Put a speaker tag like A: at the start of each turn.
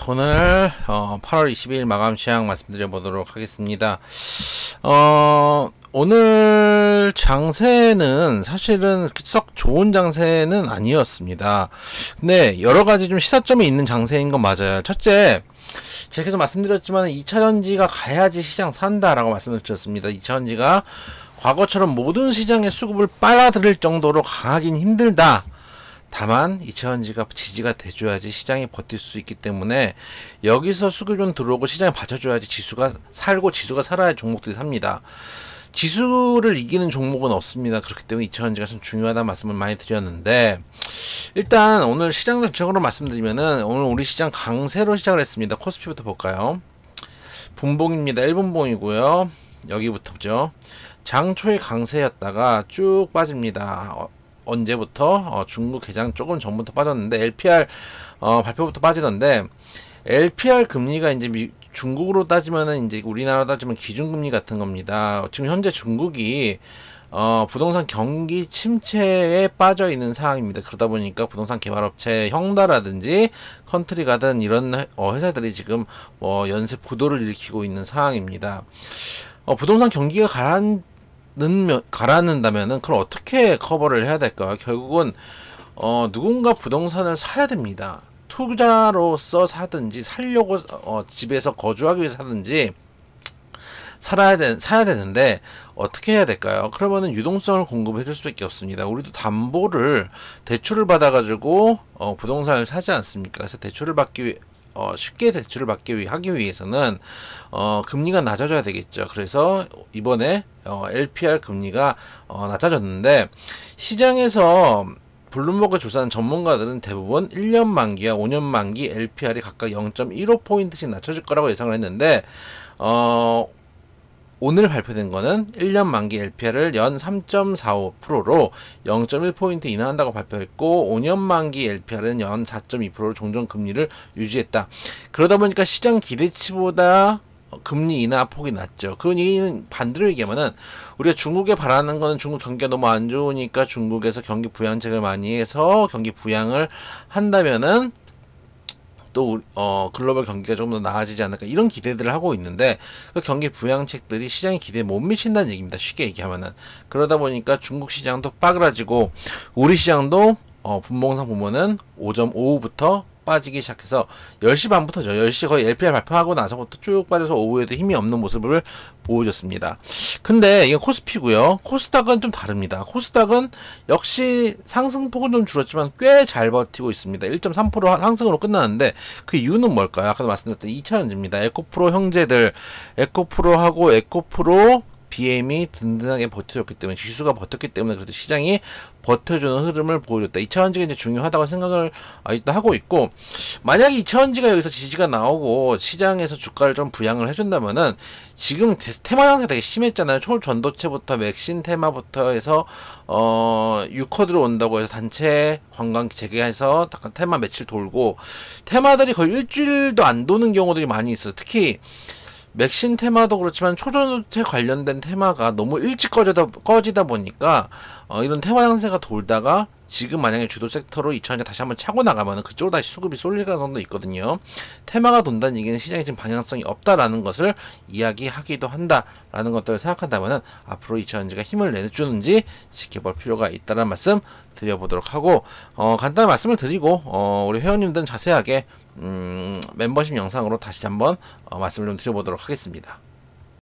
A: 오늘 8월 20일 마감 시황 말씀드려 보도록 하겠습니다. 오늘 장세는 사실은 썩 좋은 장세는 아니었습니다. 근데 여러가지 좀 시사점이 있는 장세인 건 맞아요. 첫째, 제가 계속 말씀드렸지만 2차전지가 가야지 시장 산다라고 말씀드렸습니다. 2차전지가 과거처럼 모든 시장의 수급을 빨아들일 정도로 강하긴 힘들다. 다만 2차전지가 지지가 돼줘야지 시장이 버틸 수 있기 때문에 여기서 수급이 좀 들어오고 시장이 받쳐줘야지 지수가 살고, 지수가 살아야 종목들이 삽니다. 지수를 이기는 종목은 없습니다. 그렇기 때문에 2차전지가 좀 중요하다는 말씀을 많이 드렸는데, 일단 오늘 시장 전체적으로 말씀드리면은 오늘 우리 시장 강세로 시작을 했습니다. 코스피부터 볼까요? 분봉입니다. 1분봉이고요 여기부터죠. 장 초에 강세였다가 쭉 빠집니다. 언제부터? 중국 개장 조금 전부터 빠졌는데 LPR 발표부터 빠지던데, LPR 금리가 이제 중국으로 따지면은 이제 우리나라로 따지면 기준금리 같은 겁니다. 지금 현재 중국이 부동산 경기 침체에 빠져 있는 상황입니다. 그러다 보니까 부동산 개발업체 형다라든지 컨트리가든 이런 회사들이 지금 연쇄 부도를 일으키고 있는 상황입니다. 부동산 경기가 가라앉는다면은 그걸 어떻게 커버를 해야 될까요? 결국은 누군가 부동산을 사야 됩니다. 투자로서 사든지, 살려고 집에서 거주하기 위해서 사든지 사야 되는데 어떻게 해야 될까요? 그러면은 유동성을 공급해 줄 수밖에 없습니다. 우리도 대출을 받아가지고 부동산을 사지 않습니까? 그래서 쉽게 대출을 하기 위해서는 금리가 낮아져야 되겠죠. 그래서 이번에 LPR 금리가 낮아졌는데, 시장에서 블룸버그 조사한 전문가들은 대부분 1년 만기와 5년 만기 LPR이 각각 0.15포인트씩 낮춰질 거라고 예상을 했는데, 오늘 발표된 거는 1년 만기 LPR을 연 3.45%로 0.1포인트 인하한다고 발표했고, 5년 만기 LPR은 연 4.2%로 종전 금리를 유지했다. 그러다 보니까 시장 기대치보다 금리 인하 폭이 낮죠. 그 얘기는 반대로 얘기하면은, 우리가 중국에 바라는 거는 중국 경기가 너무 안 좋으니까 중국에서 경기 부양책을 많이 해서 경기 부양을 한다면은 또 글로벌 경기가 조금 더 나아지지 않을까, 이런 기대들을 하고 있는데, 그 경기 부양책들이 시장에 기대에 못 미친다는 얘기입니다. 쉽게 얘기하면은. 그러다 보니까 중국 시장도 빠그라지고 우리 시장도 분봉상 보면은 오전 오후부터 빠지기 시작해서 10시 반부터죠. 10시 거의 LPR 발표하고 나서부터 쭉 빠져서 오후에도 힘이 없는 모습을 보여줬습니다. 근데 이게 코스피고요. 코스닥은 좀 다릅니다. 코스닥은 역시 상승폭은 좀 줄었지만 꽤 잘 버티고 있습니다. 1.3% 상승으로 끝나는데, 그 이유는 뭘까요? 아까도 말씀드렸던 2차전지입니다. 에코프로 형제들, 에코프로하고 에코프로 BM이 든든하게 버텨줬기 때문에, 지수가 버텼기 때문에 그래도 시장이 버텨주는 흐름을 보여줬다. 2차전지가 이제 중요하다고 생각을 일단 하고 있고, 만약에 2차전지가 여기서 지지가 나오고 시장에서 주가를 좀 부양을 해준다면은, 지금 테마 양세가 되게 심했잖아요. 초전도체부터 맥신 테마부터 해서 유커 들어온다고 해서 단체 관광 재개해서 약간 테마 며칠 돌고, 테마들이 거의 일주일도 안 도는 경우들이 많이 있어요. 특히 맥신 테마도 그렇지만 초전도체 관련된 테마가 너무 일찍 꺼지다 보니까 이런 테마 양세가 돌다가 지금 만약에 주도 섹터로 2차전지 다시 한번 차고 나가면 그쪽으로 다시 수급이 쏠릴 가능성도 있거든요. 테마가 돈다는 얘기는 시장에 지금 방향성이 없다라는 것을 이야기하기도 한다라는 것들을 생각한다면 앞으로 2차전지가 힘을 내주는지 지켜볼 필요가 있다는 말씀 드려보도록 하고, 간단한 말씀을 드리고 우리 회원님들은 자세하게 멤버십 영상으로 다시 한번 말씀을 좀 드려보도록 하겠습니다.